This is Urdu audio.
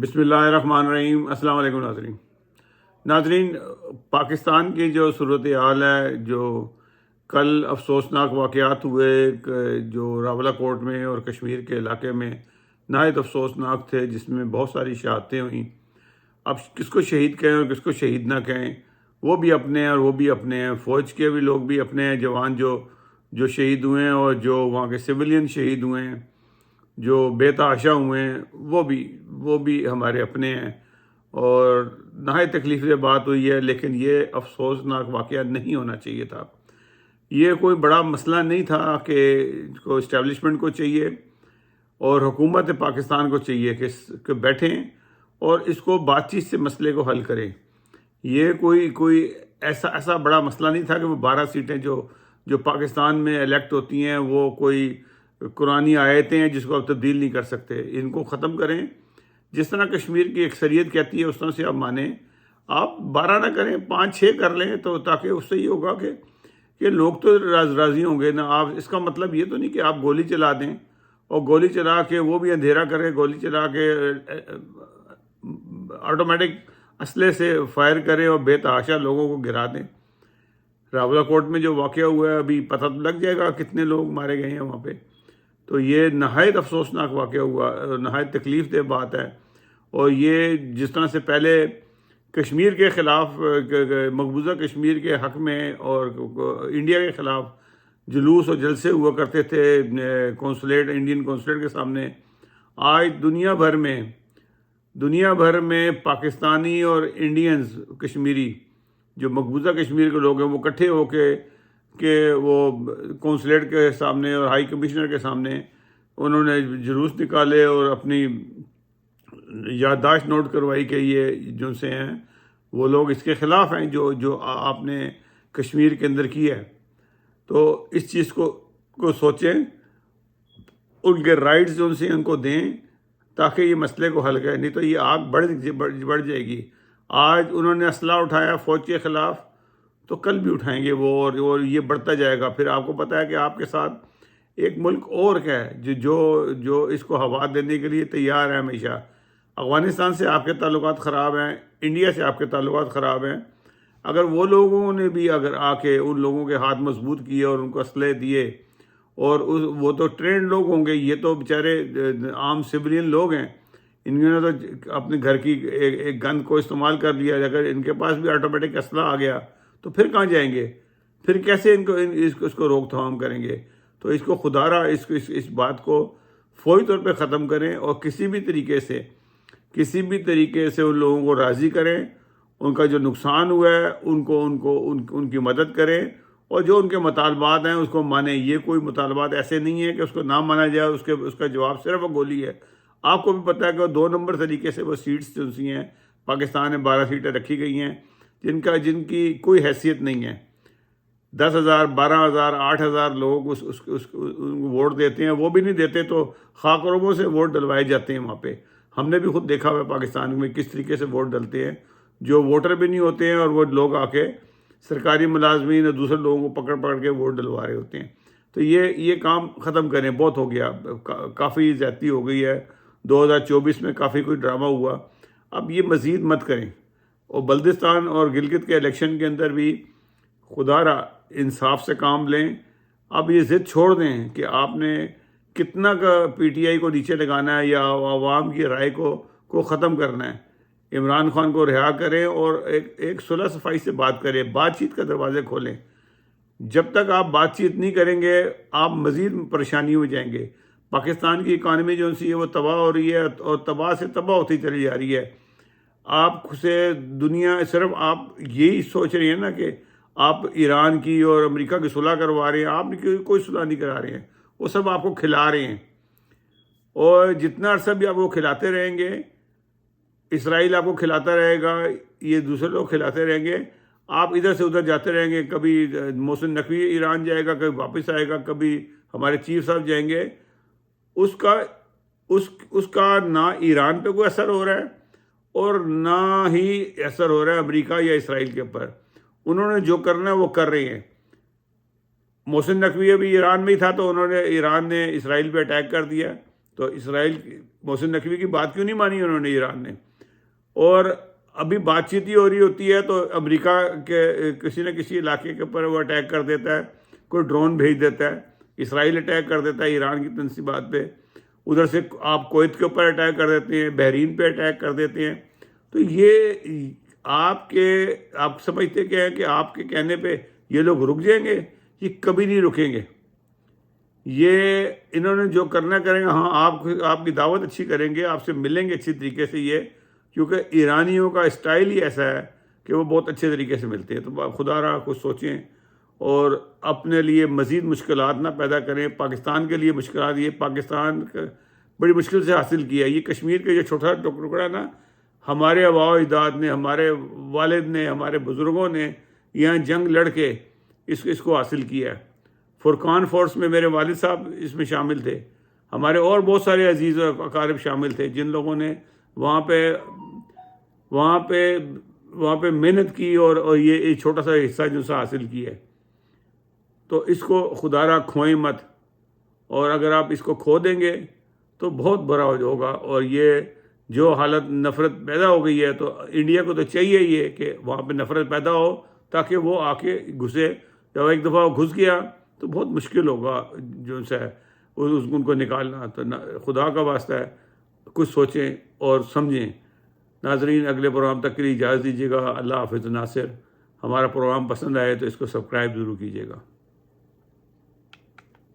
بسم اللہ الرحمن الرحیم۔ السلام علیکم ناظرین، پاکستان کی جو صورتحال ہے، جو کل افسوسناک واقعات ہوئے جو راولہ کوٹ میں اور کشمیر کے علاقے میں نہایت افسوسناک تھے، جس میں بہت ساری شہادتیں ہوئیں۔ اب کس کو شہید کہیں اور کس کو شہید نہ کہیں، وہ بھی اپنے ہیں اور وہ بھی اپنے ہیں۔ فوج کے بھی لوگ بھی اپنے ہیں، جوان جو شہید ہوئے ہیں، اور جو وہاں کے سویلین شہید ہوئے ہیں، جو بے تحاشا ہوئے ہیں، وہ بھی ہمارے اپنے ہیں۔ اور نہایت تکلیف دہ بات ہوئی ہے، لیکن یہ افسوسناک واقعہ نہیں ہونا چاہیے تھا۔ یہ کوئی بڑا مسئلہ نہیں تھا کہ اسٹیبلشمنٹ کو چاہیے اور حکومت پاکستان کو چاہیے کہ بیٹھیں اور اس کو بات چیت سے مسئلے کو حل کریں۔ یہ کوئی ایسا بڑا مسئلہ نہیں تھا کہ وہ 12 سیٹیں جو پاکستان میں الیکٹ ہوتی ہیں وہ کوئی قرآنی آیتیں ہیں جس کو آپ تبدیل نہیں کر سکتے۔ ان کو ختم کریں، جس طرح کشمیر کی اکثریت کہتی ہے اس طرح سے آپ مانیں۔ آپ 12 نہ کریں، 5-6 کر لیں، تو تاکہ اس سے یہ ہوگا کہ لوگ تو راضی ہوں گے نا۔ آپ اس کا مطلب یہ تو نہیں کہ آپ گولی چلا دیں اور گولی چلا کے وہ بھی اندھیرا کریں، گولی چلا کے آٹومیٹک اسلحے سے فائر کریں اور بے تحاشا لوگوں کو گرا دیں۔ راولہ کوٹ میں جو واقعہ ہوا ہے، ابھی پتہ تو لگ جائے گا کتنے لوگ مارے گئے ہیں وہاں پہ۔ تو یہ نہایت افسوسناک واقعہ ہوا، نہایت تکلیف دہ بات ہے۔ اور یہ جس طرح سے پہلے کشمیر کے خلاف، مقبوضہ کشمیر کے حق میں اور انڈیا کے خلاف جلوس اور جلسے ہوا کرتے تھے انڈین قونصلیٹ کے سامنے، آج دنیا بھر میں پاکستانی اور انڈینز کشمیری جو مقبوضہ کشمیر کے لوگ ہیں، وہ اکٹھے ہو کہ وہ قونصلیٹ کے سامنے اور ہائی کمشنر کے سامنے انہوں نے جلوس نکالے اور اپنی یادداشت نوٹ کروائی کہ یہ جو سے ہیں وہ لوگ اس کے خلاف ہیں جو آپ نے کشمیر کے اندر کیا ہے۔ تو اس چیز کو سوچیں، ان کے رائٹس جو سے ان کو دیں تاکہ یہ مسئلے کو حل کریں، نہیں تو یہ آگ بڑھ جائے گی۔ آج انہوں نے اسلحہ اٹھایا فوج کے خلاف، تو کل بھی اٹھائیں گے وہ، اور یہ بڑھتا جائے گا۔ پھر آپ کو پتہ ہے کہ آپ کے ساتھ ایک ملک اور ہے جو اس کو ہوا دینے کے لیے تیار ہے ہمیشہ۔ افغانستان سے آپ کے تعلقات خراب ہیں، انڈیا سے آپ کے تعلقات خراب ہیں۔ اگر وہ لوگوں نے بھی آ کے ان لوگوں کے ہاتھ مضبوط کیے اور ان کو اسلحے دیے، اور وہ تو ٹرینڈ لوگ ہوں گے، یہ تو بیچارے عام سویلین لوگ ہیں، انہوں نے تو اپنے گھر کی ایک گن کو استعمال کر لیا۔ اگر ان کے پاس بھی آٹومیٹک اسلحہ آ گیا تو پھر کہاں جائیں گے؟ پھر کیسے اس کو روک تھام کریں گے؟ تو اس کو خدارہ اس بات کو فوری طور پہ ختم کریں، اور کسی بھی طریقے سے ان لوگوں کو راضی کریں، ان کا جو نقصان ہوا ہے ان کی مدد کریں، اور جو ان کے مطالبات ہیں اس کو مانیں۔ یہ کوئی مطالبات ایسے نہیں ہے کہ اس کو نہ مانا جائے، اس کا جواب صرف گولی ہے۔ آپ کو بھی پتہ ہے کہ وہ 2 نمبر طریقے سے وہ سیٹس جو سی ہیں، پاکستان میں 12 سیٹیں رکھی گئی ہیں جن کی کوئی حیثیت نہیں ہے۔ 10,000 12,000 8,000 لوگ اس ووٹ دیتے ہیں، وہ بھی نہیں دیتے تو خاک روبوں سے ووٹ ڈلوائے جاتے ہیں وہاں پہ۔ ہم نے بھی خود دیکھا ہوا ہے پاکستان میں کس طریقے سے ووٹ ڈلتے ہیں، جو ووٹر بھی نہیں ہوتے ہیں، اور وہ لوگ آ کے سرکاری ملازمین اور دوسرے لوگوں کو پکڑ کے ووٹ ڈلوا رہے ہوتے ہیں۔ تو یہ کام ختم کریں، بہت ہو گیا، کافی زیادتی ہو گئی ہے۔ 2024 میں کافی کوئی ڈرامہ ہوا، اب یہ مزید مت کریں۔ اور بلدستان اور گلگت کے الیکشن کے اندر بھی خدا را انصاف سے کام لیں۔ اب یہ ضد چھوڑ دیں کہ آپ نے کتنا کا پی ٹی آئی کو نیچے لگانا ہے یا عوام کی رائے کو ختم کرنا ہے۔ عمران خان کو رہا کریں اور ایک صلح صفائی سے بات کریں، بات چیت کا دروازے کھولیں۔ جب تک آپ بات چیت نہیں کریں گے، آپ مزید پریشانی ہو جائیں گے۔ پاکستان کی اکانومی جو سی ہے وہ تباہ ہو رہی ہے، اور تباہ سے تباہ ہوتی چلی جا رہی ہے۔ آپ سے دنیا صرف آپ یہی سوچ رہی ہے نا کہ آپ ایران کی اور امریکہ کی صلح کروا رہے ہیں، آپ کوئی صلح نہیں کرا رہے ہیں، وہ سب آپ کو کھلا رہے ہیں۔ اور جتنا عرصہ بھی آپ کو کھلاتے رہیں گے، اسرائیل آپ کو کھلاتا رہے گا، یہ دوسرے لوگ کھلاتے رہیں گے، آپ ادھر سے ادھر جاتے رہیں گے۔ کبھی محسن نقوی ایران جائے گا، کبھی واپس آئے گا، کبھی ہمارے چیف صاحب جائیں گے۔ اس کا نہ ایران پہ کوئی اثر ہو رہا ہے اور نہ ہی اثر ہو رہا ہے امریکہ یا اسرائیل کے اوپر۔ انہوں نے جو کرنا ہے وہ کر رہے ہیں۔ محسن نقوی بھی ایران میں ہی تھا تو ایران نے اسرائیل پہ اٹیک کر دیا، تو اسرائیل محسن نقوی کی بات کیوں نہیں مانی انہوں نے ایران نے؟ اور ابھی بات چیت ہی ہو رہی ہوتی ہے تو امریکہ کے کسی نہ کسی علاقے کے اوپر وہ اٹیک کر دیتا ہے، کوئی ڈرون بھیج دیتا ہے، اسرائیل اٹیک کر دیتا ہے ایران کی تنصیبات پہ، ادھر سے آپ کویت کے اوپر اٹیک کر دیتے ہیں، بحرین پہ اٹیک کر دیتے ہیں. تو یہ آپ سمجھتے کیا ہے کہ آپ کے کہنے پہ یہ لوگ رک جائیں گے؟ یہ کبھی نہیں رکیں گے. یہ انہوں نے جو کرنا کریں گے. ہاں آپ کی دعوت اچھی کریں گے، آپ سے ملیں گے اچھی طریقے سے، یہ کیونکہ ایرانیوں کا اسٹائل ہی ایسا ہے کہ وہ بہت اچھے طریقے سے ملتے ہیں. تو خدا را کچھ سوچیں اور اپنے لیے مزید مشکلات نہ پیدا کریں. پاکستان کے لیے مشکلات، یہ پاکستان بڑی مشکل سے حاصل کیا ہے. یہ کشمیر کا جو چھوٹا ٹکڑا نا، ہمارے آباء و اجداد نے، ہمارے والد نے، ہمارے بزرگوں نے یہاں جنگ لڑ کے اس کو حاصل کیا ہے. فرقان فورس میں میرے والد صاحب اس میں شامل تھے، ہمارے اور بہت سارے عزیز و اقارب شامل تھے جن لوگوں نے وہاں پہ محنت کی اور یہ چھوٹا سا حصہ جو سا حاصل کیا ہے. تو اس کو خدا را کھوئیں مت، اور اگر آپ اس کو کھو دیں گے تو بہت برا ہوگا. اور یہ جو حالت نفرت پیدا ہو گئی ہے، تو انڈیا کو تو چاہیے یہ کہ وہاں پہ نفرت پیدا ہو تاکہ وہ آ کے گھسے. جب ایک دفعہ وہ گھس گیا تو بہت مشکل ہوگا جو ہے ان کو نکالنا. تو خدا کا واسطہ ہے کچھ سوچیں اور سمجھیں. ناظرین، اگلے پروگرام تک کے لیے اجازت دیجیے گا. اللہ حافظ. ناصر، ہمارا پروگرام پسند آئے تو اس کو سبسکرائب ضرور کیجیے گا.